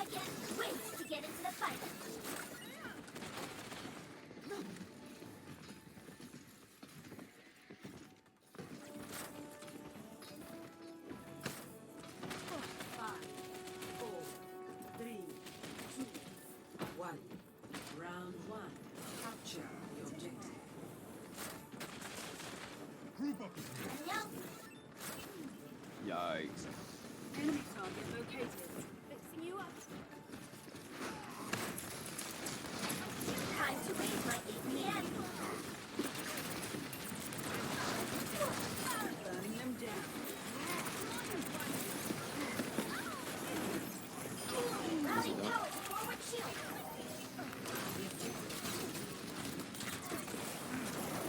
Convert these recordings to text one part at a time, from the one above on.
I can't wait to get into the fight. Five, four, three, two, one. Round one. Capture the objective. Group up. Yep. Yikes. Enemy target located. Fixing you up. Time to raise my APN. Burning them down. Rally power to forward shield.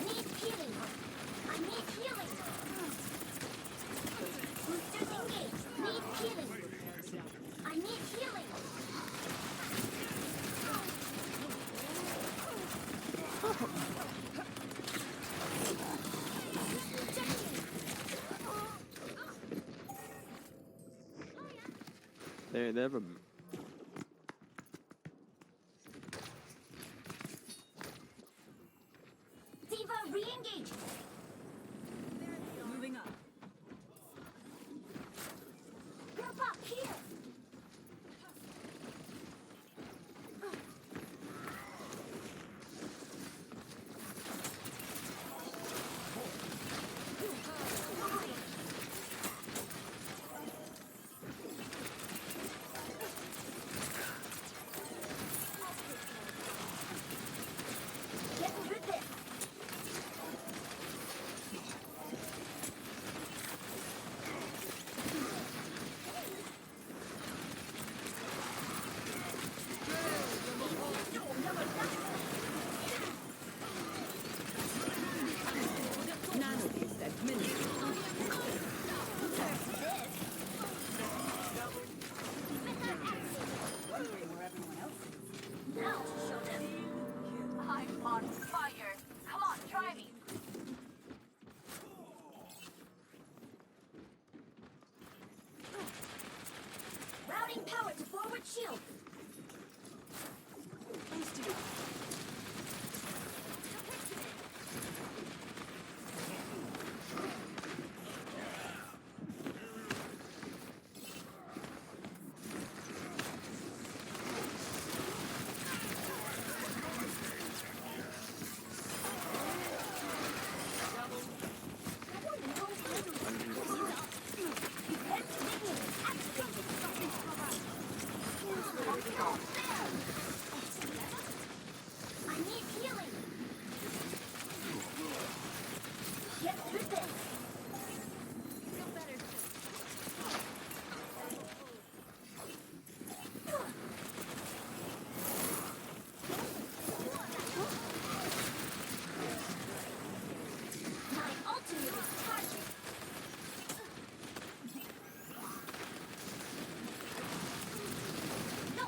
Need healing. I need healing. Boosters engaged. Need healing. I need healing. They're Diva re-engaging. Moving up. Group up here. Get with this. Nanobeast administered. Wondering where everyone else is. Now to show them. I'm on fire. Come on, try me. Routing power to forward shield. Boosting up. I need healing. Get through this. Feel better My ultimate is charging. No.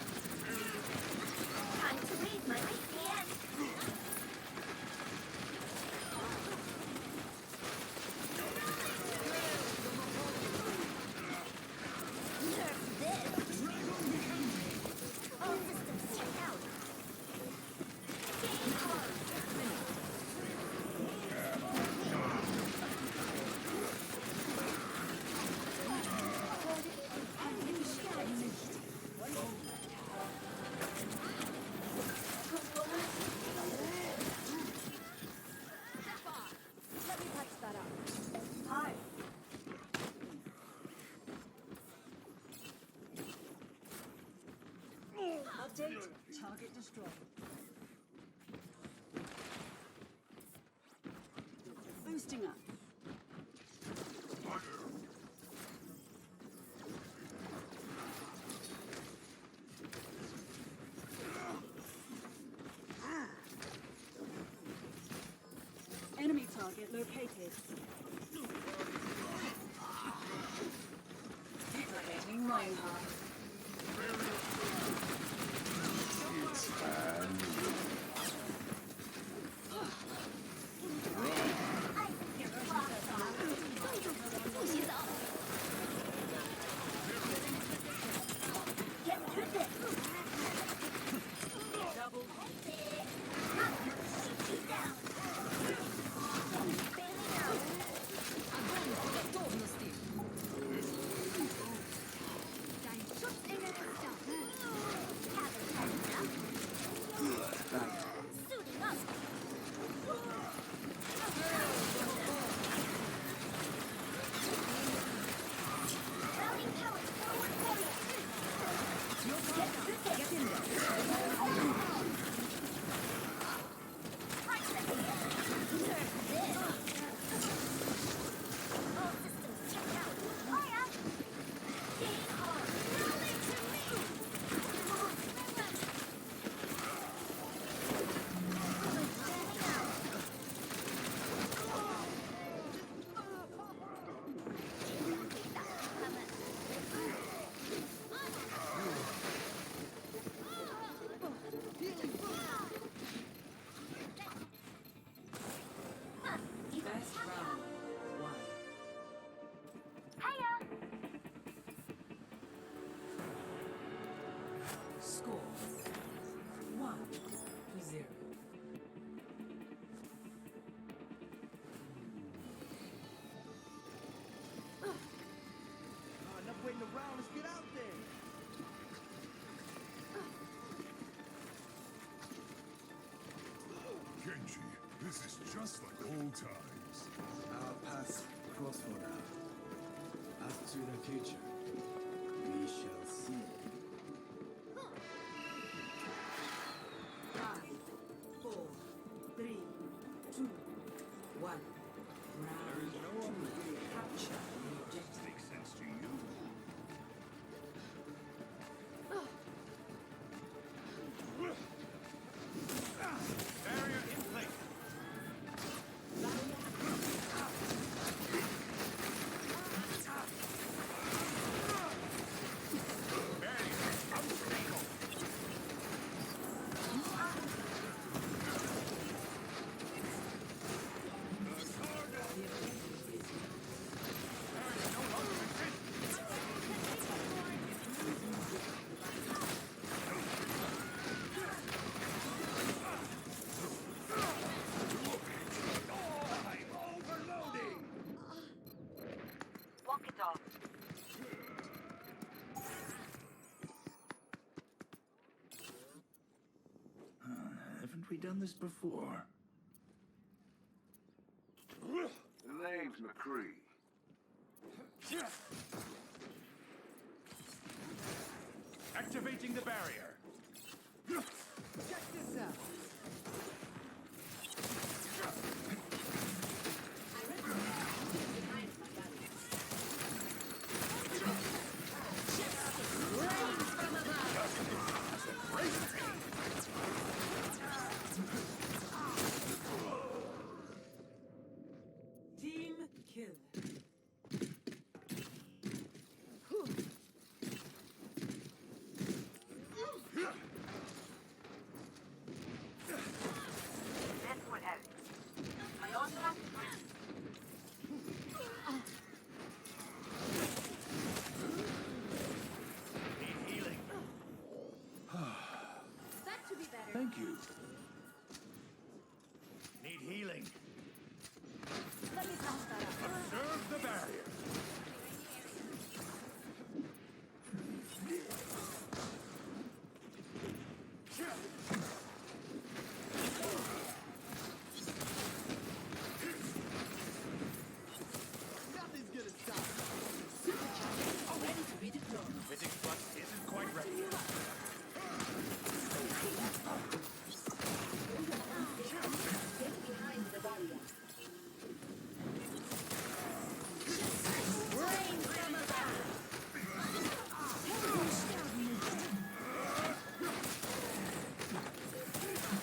Time to raise my APN. Nerf this. All systems check out. Game on. Let me touch that up. Hi. Update. Target destroyed. Boosting up. Enemy target located. Deprecating Reinhardt. Get through this. around. Let's get out there. Genji, this is just like old times. Our past calls for now. As to the future, we shall see. 5, 4, 3, 2, 1. Round There is no other way. capture the objective. Makes sense to you? Barrier in place. Barrier unstable. Barrier no longer exists. I'm overloading. Walk it off. Haven't we done this before? The name's McCree. Activating the barrier. Check this out. Team kill. This will help. My own trust. Need healing. That should be better. Thank you. Need healing. Let me toss that up. Observe the barrier. Nothing's gonna stop us. Physics Plus isn't quite ready.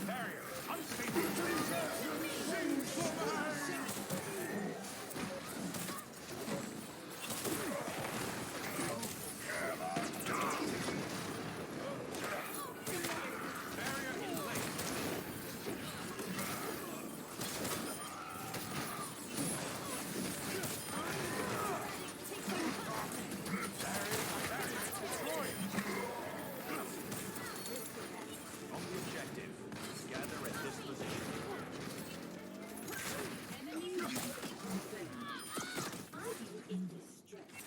Barrier unstable. Sing for mine. Barrier in place. Barrier destroyed. On the objective. Gather at this position. In distress.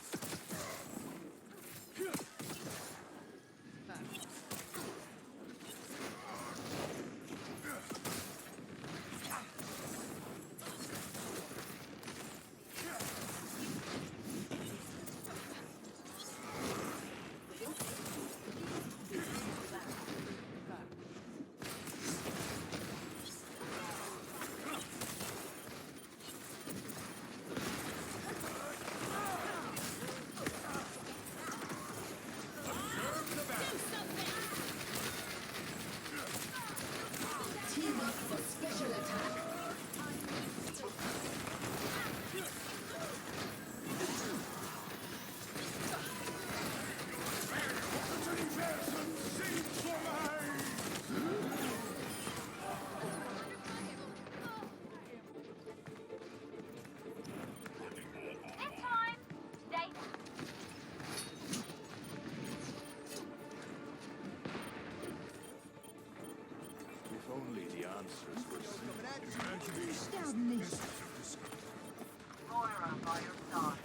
Observe the barrier. Team up for special attack. Sing for mine. It's time. Stay. If only the answers were simple. Coming at you. Imagine this message of discovery. Moira by your side.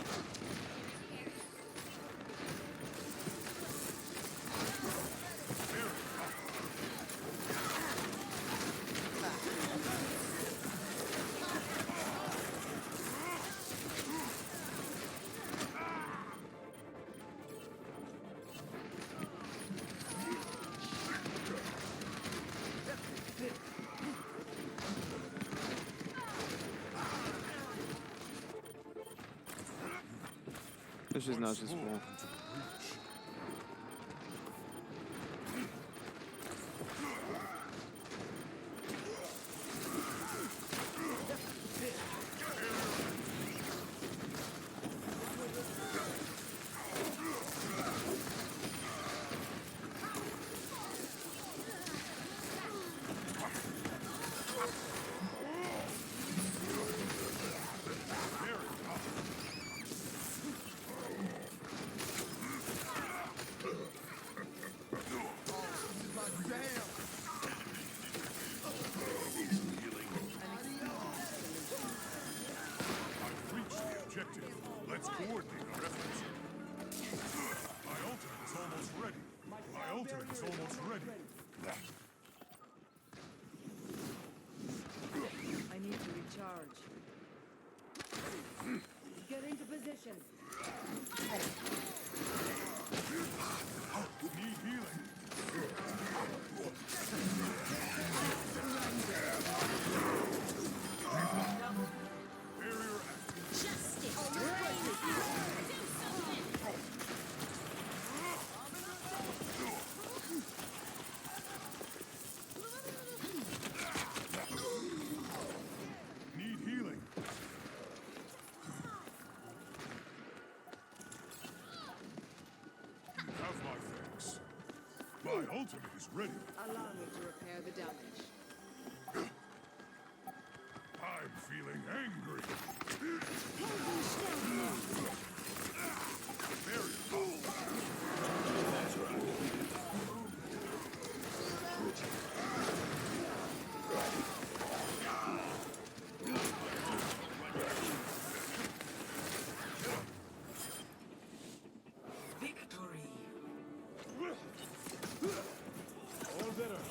To się znaczy słowo. Reach the objective. Let's coordinate our efforts. My ultimate is almost ready. My ultimate is almost ready. I need to recharge. Get into position. Need healing. Barrier active. Justice reigns. Do something. Need healing. You have my thanks. My ultimate is ready. Allow me to repair the damage. I'm feeling angry. Victory. All better.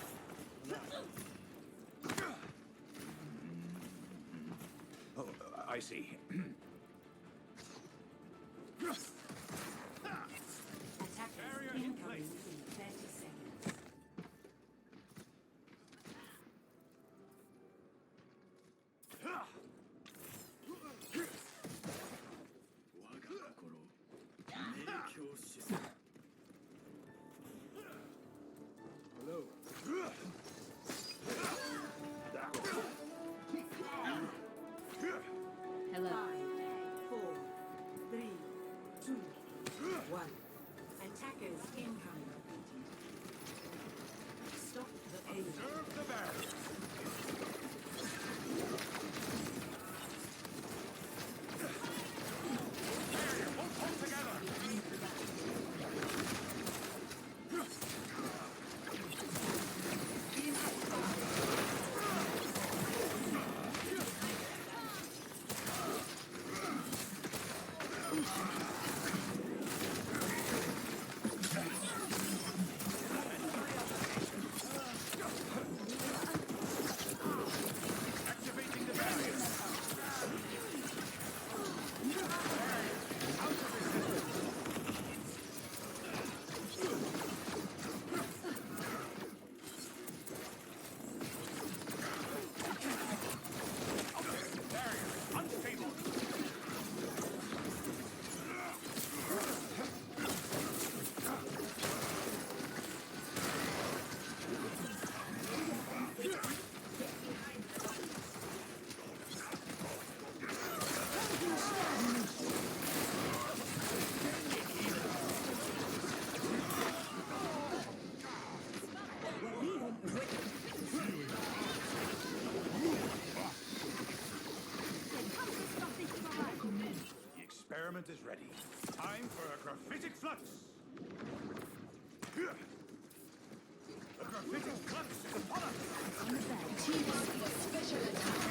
Oh, I see. Attackers incoming in 30 seconds. Hello. 5, 4, 3, 2, 1. Attackers incoming. Stop the pain. Serve the barrier. Activating the barrier. Barrier unstable. The experiment is ready. Time for a graphitic flux. The graphitic flux is upon us. Special attack.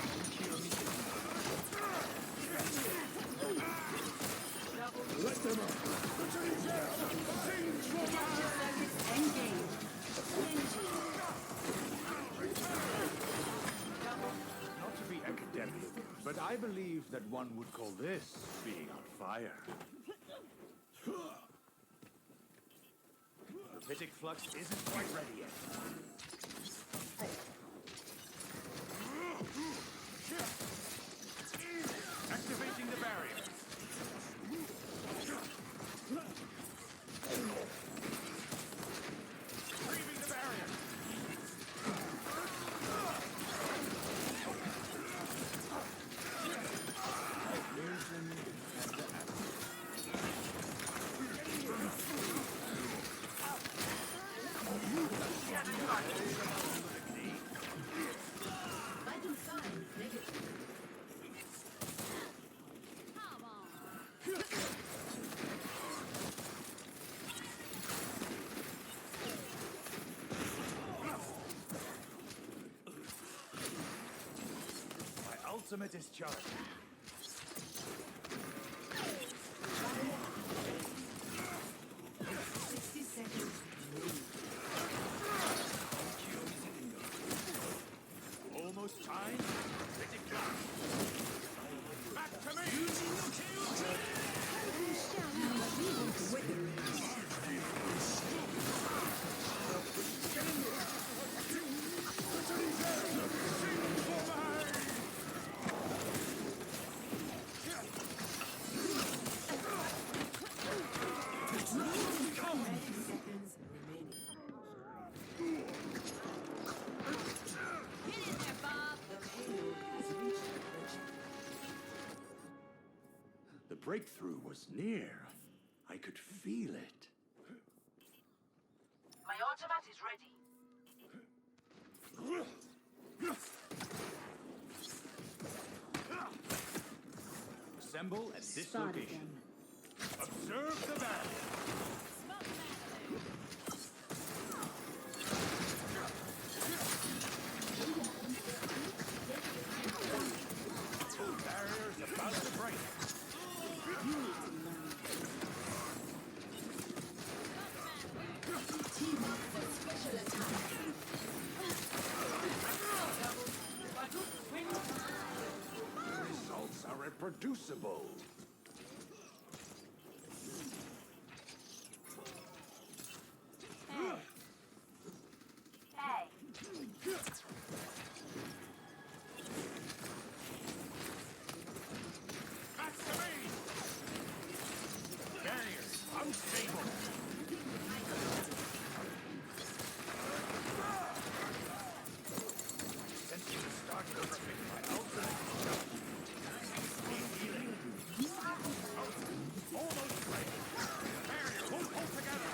Not to be academic, but I believe that one would call this being on fire. The Pitic Flux isn't quite ready yet. Activating the barrier. ultimate is charged. 60 seconds. Almost time. Let it go. Back to me! Seconds remaining. Get in there, Bob. The payload has reached the bridge. The breakthrough was near. I could feel it. My ultimate is ready. Assemble at this Spotted location. them. Observe the battle. Barriers about to break. The results are reproducible. Hey. Back to me! Barriers unstable. Sensing the start to perfect my ultimate. Healing. Almost ready. Barrier won't hold together.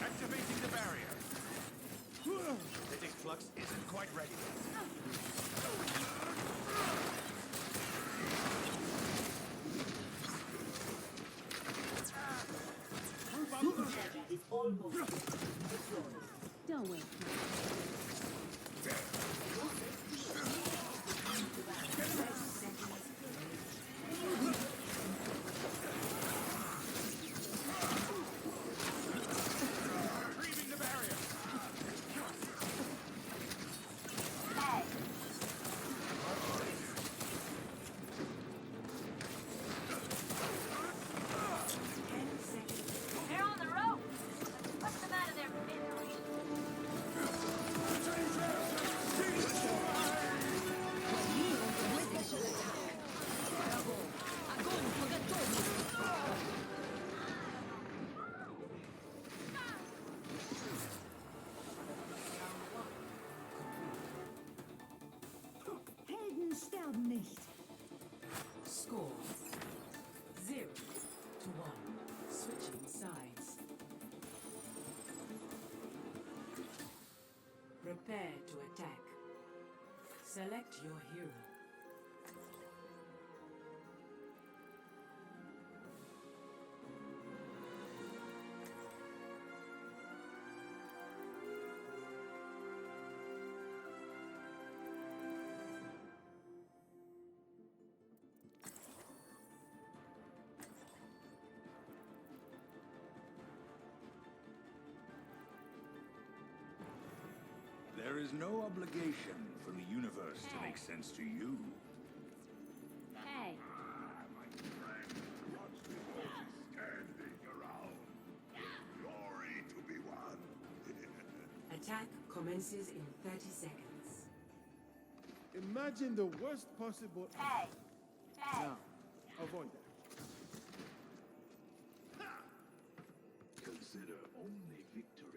Activating the barrier. Lytic flux isn't quite ready. Is almost deployed. Don't wait. Retrieving the barrier. Hey. They're on the rope. Let's put them out of their misery. Helden sterben nicht. Score 0-1. Switching sides. Prepare to attack. Select your hero. There is no obligation for the universe to make sense to you. Hey. Standing around. Glory to be won. Attack commences in 30 seconds. Imagine the worst possible. Hey. Hey. Now, avoid that. Consider only victory.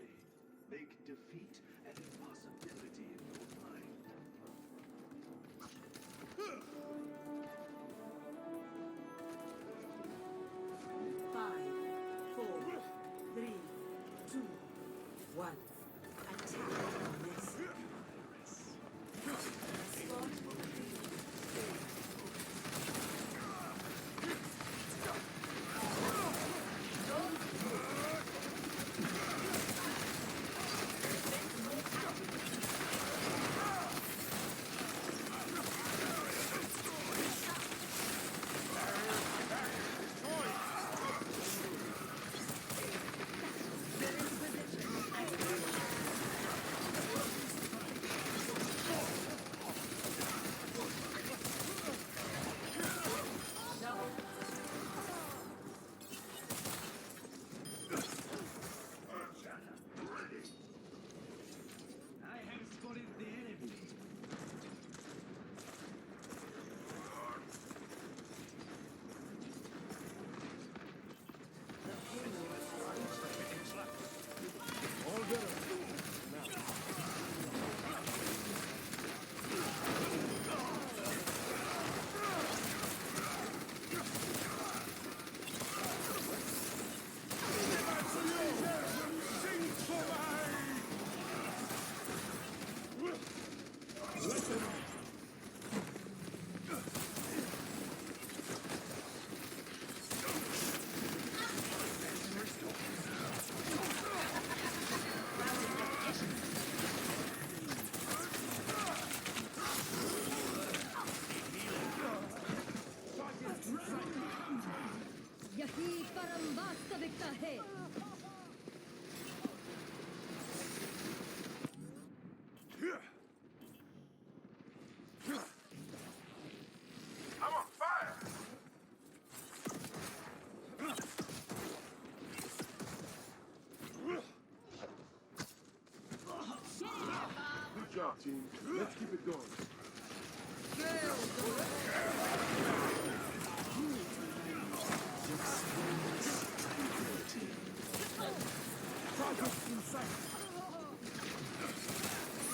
team. Let's keep it going.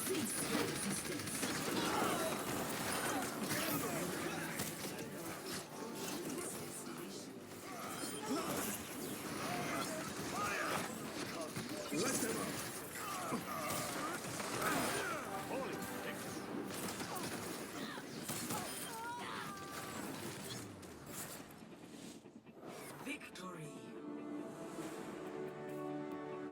Cease your resistance.